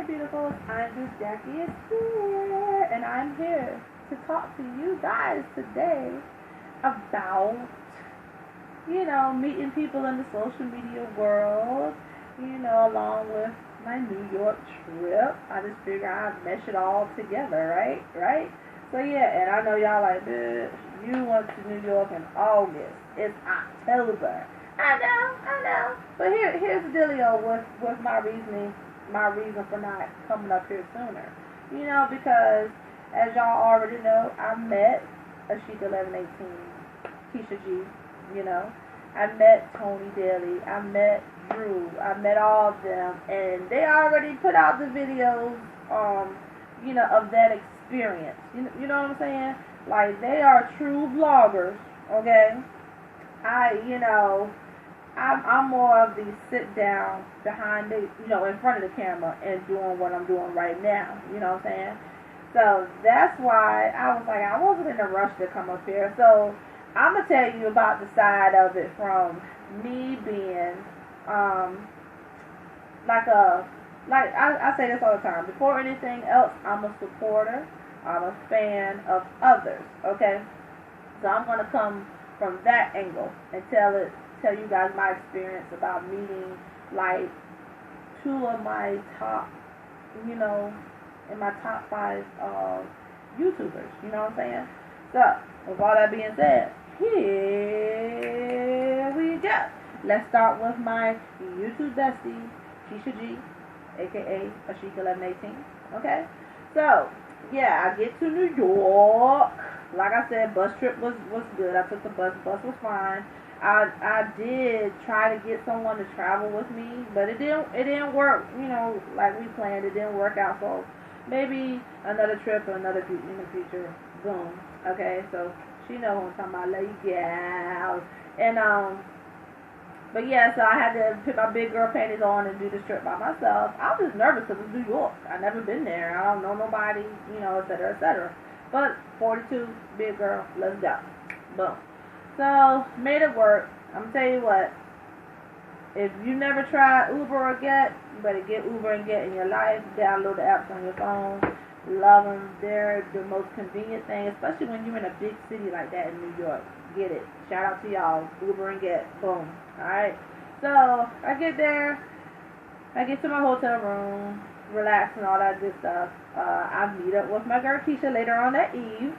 beautifuls. ImJustJackie is here, and I'm here to talk to you guys today about, meeting people in the social media world, along with my New York trip. I just figured I'd mesh it all together, right? So yeah, and I know y'all like, bitch, you went to New York in August. It's October. I know. But here's the dealio with my reason for not coming up here sooner. Because as y'all already know, I met Ashika 1118, Keisha G, I met Tony Daly, I met Drew, I met all of them, and they already put out the videos, of that experience. You know what I'm saying? Like, they are true vloggers, okay? I'm more of the sit down behind the, in front of the camera and doing what I'm doing right now. You know what I'm saying? So that's why I was like, I wasn't in a rush to come up here. So I'm going to tell you about the side of it from me being, I say this all the time. Before anything else, I'm a supporter. I'm a fan of others, okay? So I'm going to come from that angle and tell you guys my experience about meeting, like, two of my top, in my top 5 YouTubers, you know what I'm saying? So, with all that being said, here we go. Let's start with my YouTube bestie, Keisha G, aka Ashika 1118, okay? So, yeah, I get to New York. Like I said, bus trip was good. I took the bus. The bus was fine. I did try to get someone to travel with me, but it didn't work, like we planned. It didn't work out, so maybe another trip or another in the future. Boom. Okay, so she know who I'm talking about, lady gals. And but yeah, so I had to put my big girl panties on and do this trip by myself. I was just nervous because it's New York. I've never been there. I don't know nobody, et cetera, et cetera. But 42, big girl, let's go. Boom. So, made it work. I'm going to tell you what. If you never tried Uber or Get, you better get Uber and Get in your life. Download the apps on your phone. Love them. They're the most convenient thing, especially when you're in a big city like that in New York. Get it. Shout out to y'all. Uber and Get. Boom. Alright. So, I get there. I get to my hotel room. Relax and all that good stuff. I meet up with my girl Keisha later on that eve.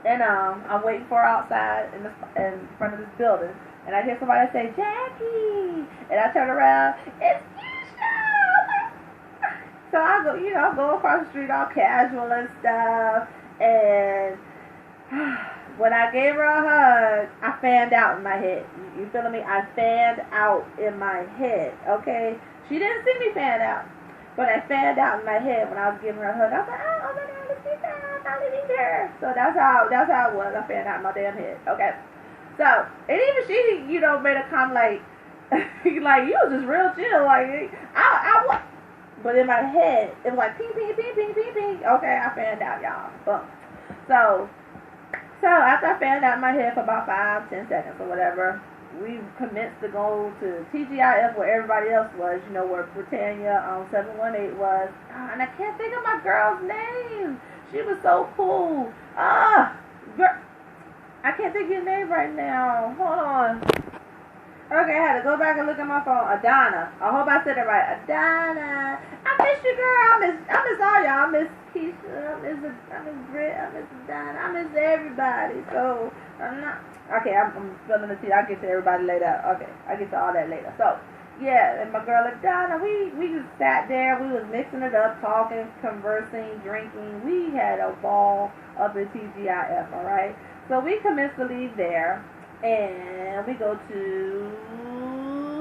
And I'm waiting for her outside in front of this building. And I hear somebody say, Jackie! And I turn around, it's Keisha! So I go, go across the street all casual and stuff. And when I gave her a hug, I fanned out in my head. You feeling me? I fanned out in my head, okay? She didn't see me fan out. But I fanned out in my head when I was giving her a hug. I was like, oh my God, it's Keisha! So that's how it was. I fanned out in my damn head. Okay. So, and even she, made a comment like, like, you was just real chill. Like, I was. But in my head, it was like, ping, ping, ping, ping, ping, ping. Okay, I fanned out, y'all. Boom. So after I fanned out in my head for about 5-10 seconds or whatever, we commenced to go to TGIF where everybody else was, where Britannia 718 was. And I can't think of my girl's name. She was so cool. Girl, I can't think of your name right now. Hold on. Okay, I had to go back and look at my phone. Adana. I hope I said it right. Adana. I miss you, girl. I miss all y'all. I miss Keisha. I miss Britt. I miss Adana. I miss everybody. So, I'm filling the tea. I'll get to everybody later. Okay, I'll get to all that later. So, yeah, and my girl Adana, we just sat there. We was mixing it up, talking, conversing, drinking. We had a ball up at TGIF, all right? So we commenced to leave there, and we go to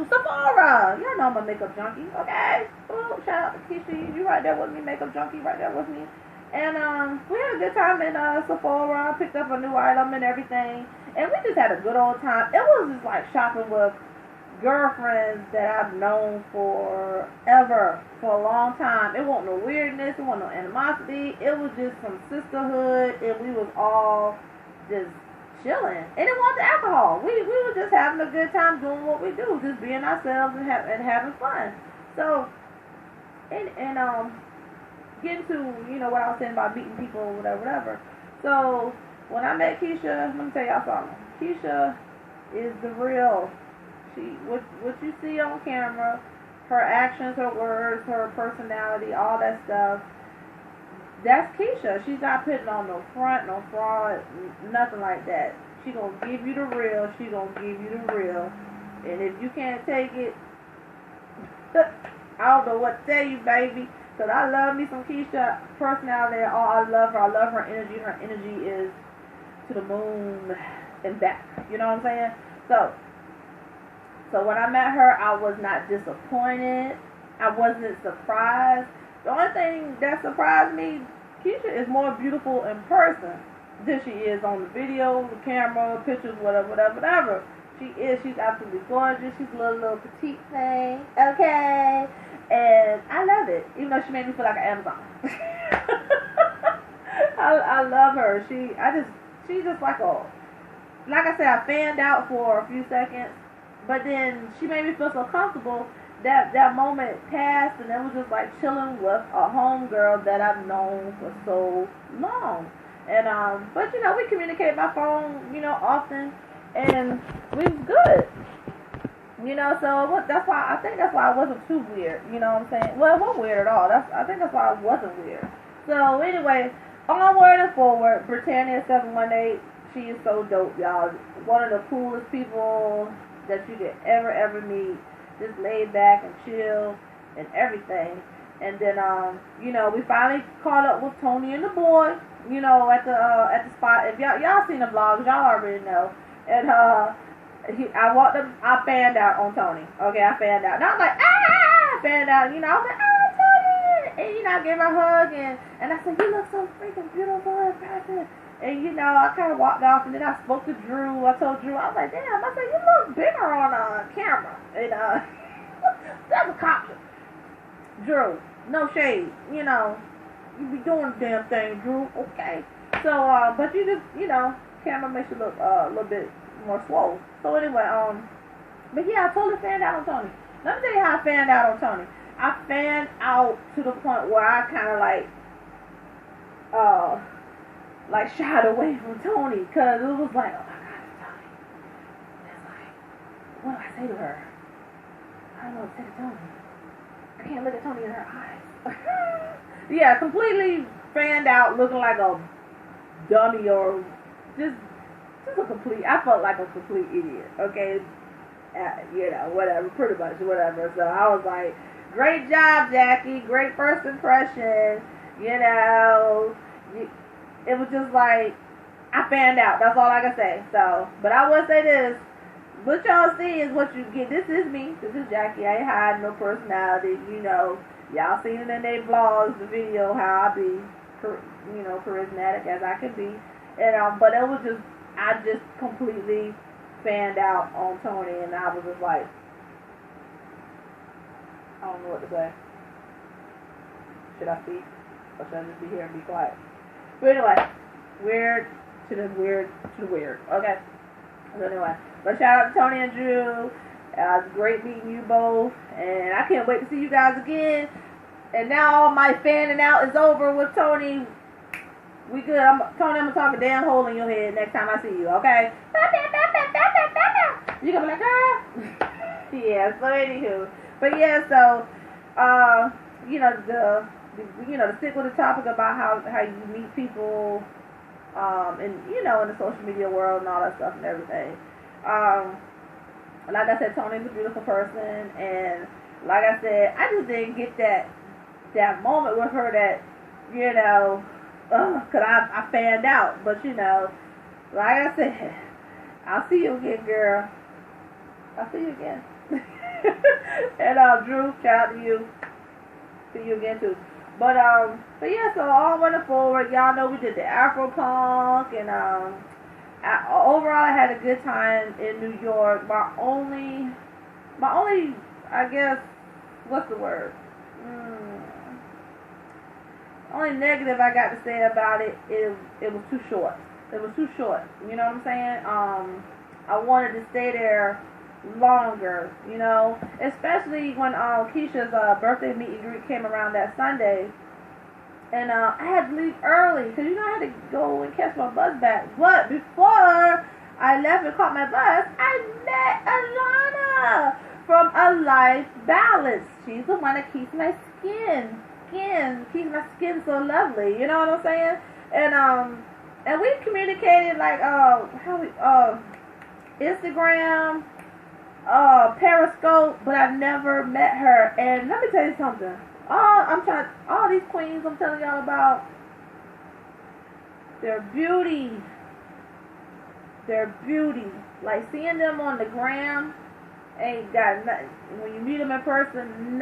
Sephora. Y'all know I'm a makeup junkie, okay? Ooh, shout out to Keisha. You right there with me, makeup junkie, right there with me. And we had a good time in Sephora. Picked up a new item and everything. And we just had a good old time. It was just like shopping with girlfriends that I've known for a long time. It wasn't no weirdness. It wasn't no animosity. It was just some sisterhood. And we was all just chilling. And it wasn't alcohol. We were just having a good time doing what we do. Just being ourselves and having fun. So and getting to, what I was saying about meeting people, whatever. So when I met Keisha, let me tell y'all something. Keisha is the real. What you see on camera, her actions, her words, her personality, all that stuff. That's Keisha. She's not putting on no front, no fraud, nothing like that. She gonna give you the real. She gonna give you the real. And if you can't take it, I don't know what to tell you, baby. Because I love me some Keisha personality. Oh, I love her. I love her energy. Her energy is to the moon and back. You know what I'm saying? So when I met her, I was not disappointed. I wasn't surprised. The only thing that surprised me, Keisha is more beautiful in person than she is on the video, the camera, pictures, whatever. She's absolutely gorgeous. She's a little petite thing, okay? And I love it, even though she made me feel like an Amazon. I love her. She's just like I said, I fanned out for a few seconds, but then she made me feel so comfortable that moment passed, and it was just like chilling with a homegirl that I've known for so long. And but we communicate by phone, often, and we was good. So that's why it wasn't too weird. You know what I'm saying? Well, it wasn't weird at all. I think that's why it wasn't weird. So anyway, onward and forward. Britannia 718. She is so dope, y'all. One of the coolest people that you could ever meet. Just laid back and chill and everything. And then we finally caught up with Tony and the boy. At the spot. If y'all seen the vlogs, y'all already know. And I walked up, I fanned out on Tony. Okay, I fanned out. And I was like, I fanned out. I was like, Tony! And, I gave her a hug, and I said, you look so freaking beautiful in person. And, I kind of walked off, and then I spoke to Drew. I told Drew, I was like, damn, I said, you look bigger on camera. And, that's a compliment. Drew, no shade. You be doing the damn thing, Drew. Okay. So, but you just, camera makes you look a little bit more swole. So anyway, but yeah, I totally fanned out on Tony. Let me tell you how I fanned out on Tony. I fanned out to the point where I kind of like shied away from Tony, cause it was like, oh my God, it's Tony. It's like, what do I say to her? I don't know what to say to Tony. I can't look at Tony in her eyes. Yeah, completely fanned out, looking like a dummy or just a complete. I felt like a complete idiot. Okay, whatever, pretty much whatever. So I was like, great job, Jackie. Great first impression. It was just like I fanned out. That's all I can say. So, but I will say this. What y'all see is what you get. This is me. This is Jackie. I ain't hiding no personality. Y'all seen it in their vlogs, the video, how I be, charismatic as I can be. And but it was just, I just completely fanned out on Tony, and I was just like, I don't know what to say. Should I speak, or should I just be here and be quiet? But anyway, weird to the weird. Okay. So anyway, but shout out to Tony and Drew. It's great meeting you both, and I can't wait to see you guys again. And now all my fanning out is over with Tony. We good. Tony, I'm gonna talk a damn hole in your head next time I see you, okay? You gonna be like, girl? Yeah, so anywho. But yeah, so to stick with the topic about how you meet people in in the social media world and all that stuff and everything. Like I said, Tony's a beautiful person, and like I said, I just didn't get that moment with her that, cause I fanned out. But like I said, I'll see you again, girl. I'll see you again. And Drew, shout out to you. See you again too. But yeah, so all went forward. Y'all know we did the Afro punk, and overall I had a good time in New York. My only, I guess, what's the word? Only negative I got to say about it is it was too short. It was too short. You know what I'm saying? I wanted to stay there longer, you know, especially when Keisha's birthday meet and greet came around that Sunday. And I had to leave early because, you know, I had to go and catch my bus back. But before I left and caught my bus, I met Alana from A Life Balance. She's the one that keeps my keeps my skin so lovely. You know what I'm saying? And we communicated like Instagram, Periscope, but I've never met her. And let me tell you something. All these queens I'm telling y'all about, their beauty. Like, seeing them on the gram ain't got nothing. When you meet them in person,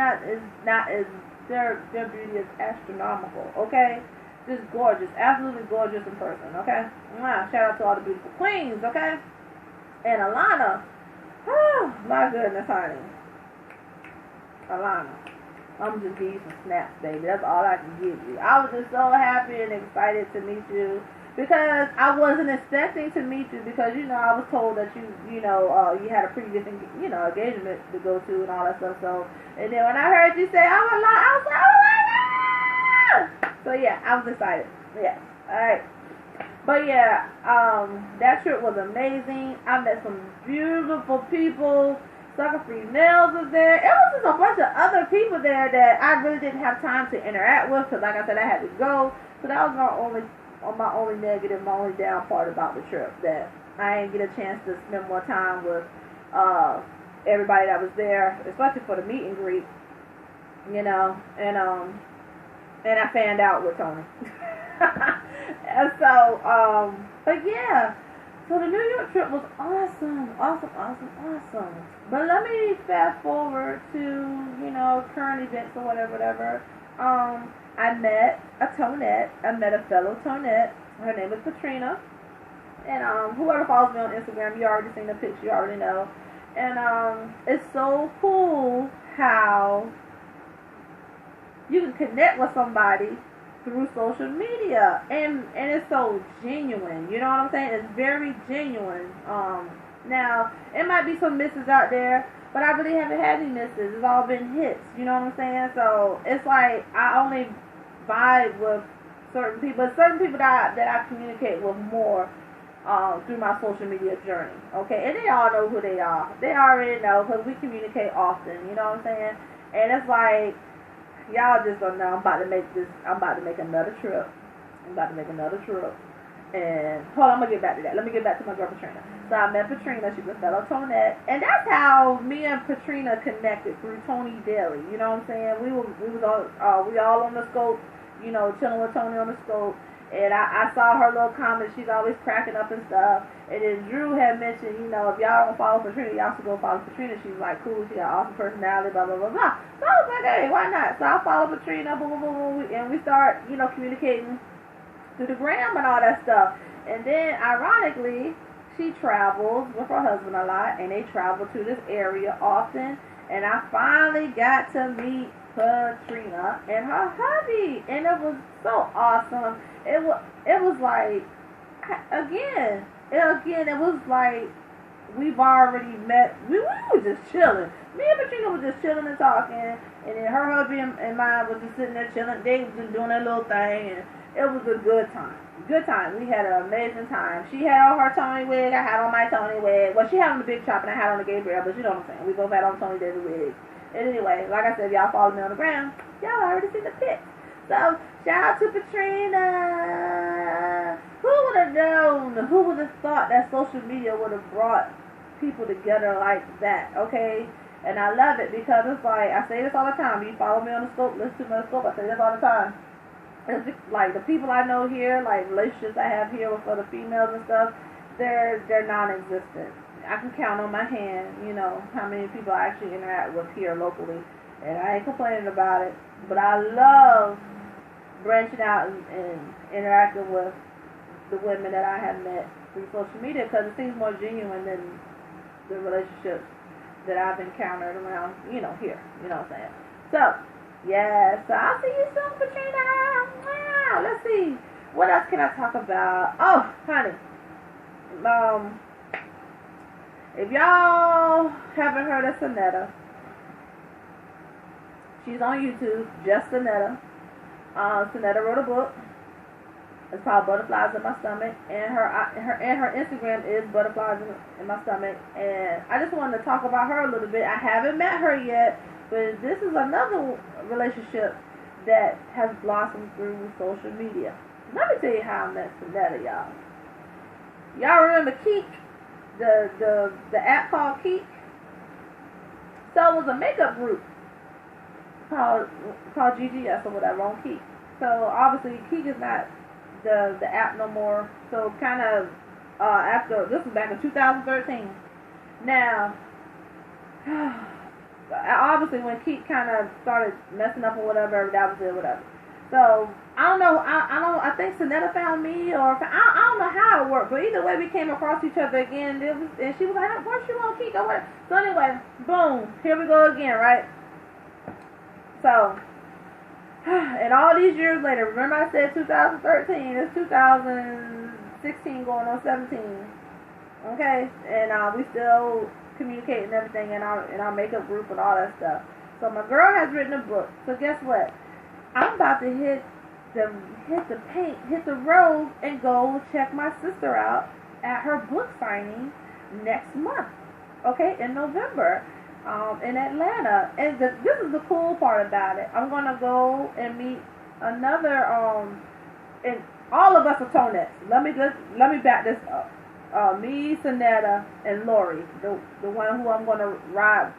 their beauty is astronomical, okay? Just gorgeous, absolutely gorgeous in person, okay? Shout out to all the beautiful queens, okay? And Alana, oh my goodness, honey. Alana, I'm just giving you some snaps, baby. That's all I can give you. I was just so happy and excited to meet you because I wasn't expecting to meet you because, you know, I was told that you had a previous, engagement to go to and all that stuff. So, and then when I heard you say, I was like, oh my God! So yeah, I was excited. Yeah. All right. But yeah, that trip was amazing. I met some beautiful people. Sucker Free Nails was there. It was just a bunch of other people there that I really didn't have time to interact with because, like I said, I had to go. So that was my only negative, my only down part about the trip, that I didn't get a chance to spend more time with everybody that was there, especially for the meet and greet, you know, and I fanned out with Tony. And so, but yeah, so the New York trip was awesome. But let me fast forward to, you know, current events or whatever. I met a Tonette. I met a fellow Tonette. Her name is Katrina. And whoever follows me on Instagram, you already seen the picture, you already know. And it's so cool how you can connect with somebody through social media, and it's so genuine. You know what I'm saying? It's very genuine. Now it might be some misses out there, but I really haven't had any misses. It's all been hits. You know what I'm saying? So it's like I only vibe with certain people, but certain people that I communicate with more through my social media journey. Okay, and they all know who they are. They already know because we communicate often. You know what I'm saying? And it's like, y'all just don't know. I'm about to make another trip. And hold on, I'm gonna get back to that. Let me get back to my girl Katrina. So I met Katrina. She's a fellow Tonette, and that's how me and Katrina connected, through Tony Daly. You know what I'm saying? We all on the scope, you know, chilling with Tony on the scope. And I saw her little comments. She's always cracking up and stuff. And then Drew had mentioned, you know, if y'all don't follow Katrina, y'all should go follow Katrina. She's like, cool. She got awesome personality, blah, blah, blah, blah. So I was like, hey, why not? So I follow Katrina, boom, boom, boom, boom, and we start, you know, communicating through the gram and all that stuff. And then, ironically, she travels with her husband a lot, and they travel to this area often. And I finally got to meet Katrina and her hubby, and it was so awesome. It was like, again, it was like we've already met. We were just chilling. Me and Katrina was just chilling and talking, and then her hubby and mine was just sitting there chilling. They was just doing their little thing, and it was a good time. We had an amazing time. She had on her Tony wig. I had on my Tony wig. Well, she had on the big chop, and I had on the Gabriel, but you know what I'm saying. We both had on Tony Daly wigs. And anyway, like I said, if y'all follow me on the gram, y'all already see the pics. So, shout out to Katrina. Who would have known? Who would have thought that social media would have brought people together like that? Okay? And I love it because it's like, I say this all the time. You follow me on the scope, listen to me on the scope. I say this all the time. It's like the people I know here, like relationships I have here with other females and stuff, they're non-existent. I can count on my hand, you know, how many people I actually interact with here locally. And I ain't complaining about it. But I love branching out and interacting with the women that I have met through social media because it seems more genuine than the relationships that I've encountered around, you know, here. You know what I'm saying? So, yeah, so I'll see you soon, Katrina. Wow, let's see. What else can I talk about? Oh, honey. If y'all haven't heard of Sonetta, she's on YouTube, just Sonetta. Sonetta wrote a book. It's called Butterflies in My Stomach, and her Instagram is Butterflies in My Stomach. And I just wanted to talk about her a little bit. I haven't met her yet, but this is another relationship that has blossomed through social media. Let me tell you how I met Sonetta, y'all. Y'all remember Keek, the app called Keek? So it was a makeup group called GGS or whatever on Keek. So obviously Keek is not the app no more. So kind of after, this was back in 2013. Now obviously when Keek kind of started messing up or whatever, that was it, whatever. So I don't know. I think Sonetta found me, or I don't know how it worked. But either way, we came across each other again. And she was like, "Weren't you on Keek or what?" So anyway, boom, here we go again, right? So, and all these years later, remember I said 2013. It's 2016 going on 17. Okay, and we still communicate and everything in our makeup group and all that stuff. So my girl has written a book. So guess what? I'm about to hit the road and go check my sister out at her book signing next month. Okay, in November, in Atlanta. And this is the cool part about it. I'm gonna go and meet another and all of us are Tonettes. Let me back this up. Me, Sonetta, and Lori, the one who I'm gonna ride,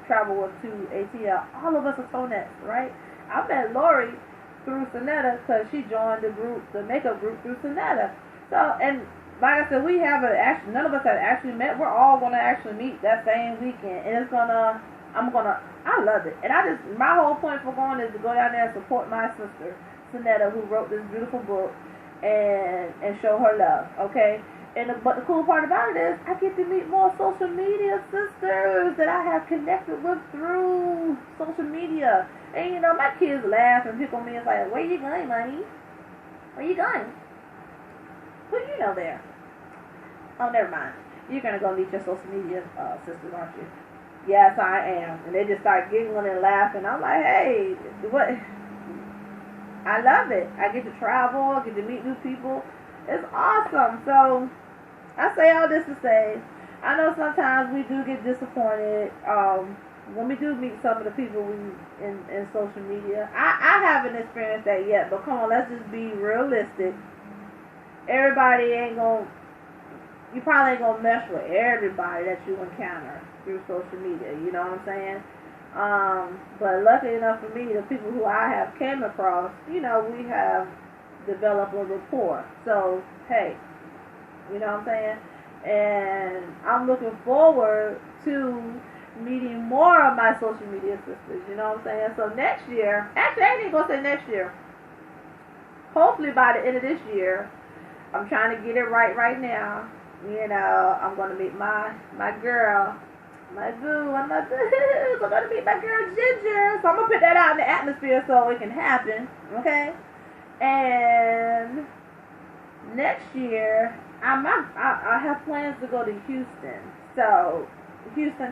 travel with to ATL. All of us are Tonettes, right? I met Lori through Sonetta because she joined the makeup group through Sonetta. So, and like I said, none of us have actually met. We're all gonna actually meet that same weekend, and I love it. And my whole point for going is to go down there and support my sister, Sonetta, who wrote this beautiful book, and show her love, okay? But the cool part about it is I get to meet more social media sisters that I have connected with through social media. And my kids laugh and pick on me and say, "Where you going, mommy? Where you going?" Who you know there? Oh, never mind. You're gonna go meet your social media sisters, aren't you? Yes, I am. And they just start giggling and laughing. I'm like, hey, what? I love it. I get to travel. I get to meet new people. It's awesome. So I say all this to say, I know sometimes we do get disappointed when we do meet some of the people in social media. I haven't experienced that yet, but come on, let's just be realistic. You probably ain't gonna mess with everybody that you encounter through social media, you know what I'm saying? But lucky enough for me, the people who I have came across, we have developed a rapport. So, hey, you know what I'm saying? And I'm looking forward to meeting more of my social media sisters, you know what I'm saying? So next year, actually I ain't even gonna say next year, hopefully by the end of this year, I'm trying to get it right now. I'm gonna meet my girl, my boo, I'm gonna meet my girl Ginger. So I'm gonna put that out in the atmosphere so it can happen, okay? And next year, I have plans to go to Houston,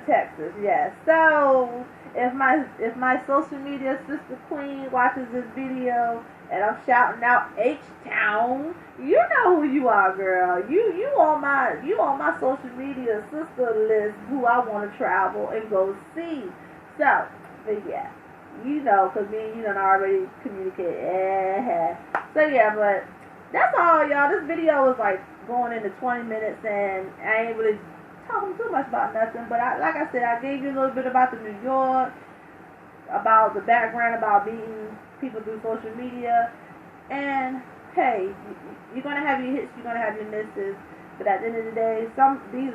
Texas, yes. So if my social media sister queen watches this video and I'm shouting out H-Town, you know who you are, girl. You on my social media sister list who I want to travel and go see. So, but yeah, because me and you done already communicated. So yeah, but that's all, y'all. This video is like going into 20 minutes, and I ain't really talking too much about nothing. But like I said, I gave you a little bit about the New York, about the background, about meeting people through social media. And hey, you're gonna have your hits, you're gonna have your misses. But at the end of the day, these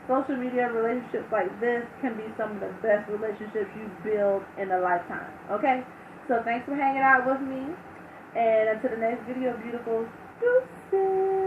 social media relationships like this can be some of the best relationships you build in a lifetime. Okay? So thanks for hanging out with me. And until the next video, beautiful deuces.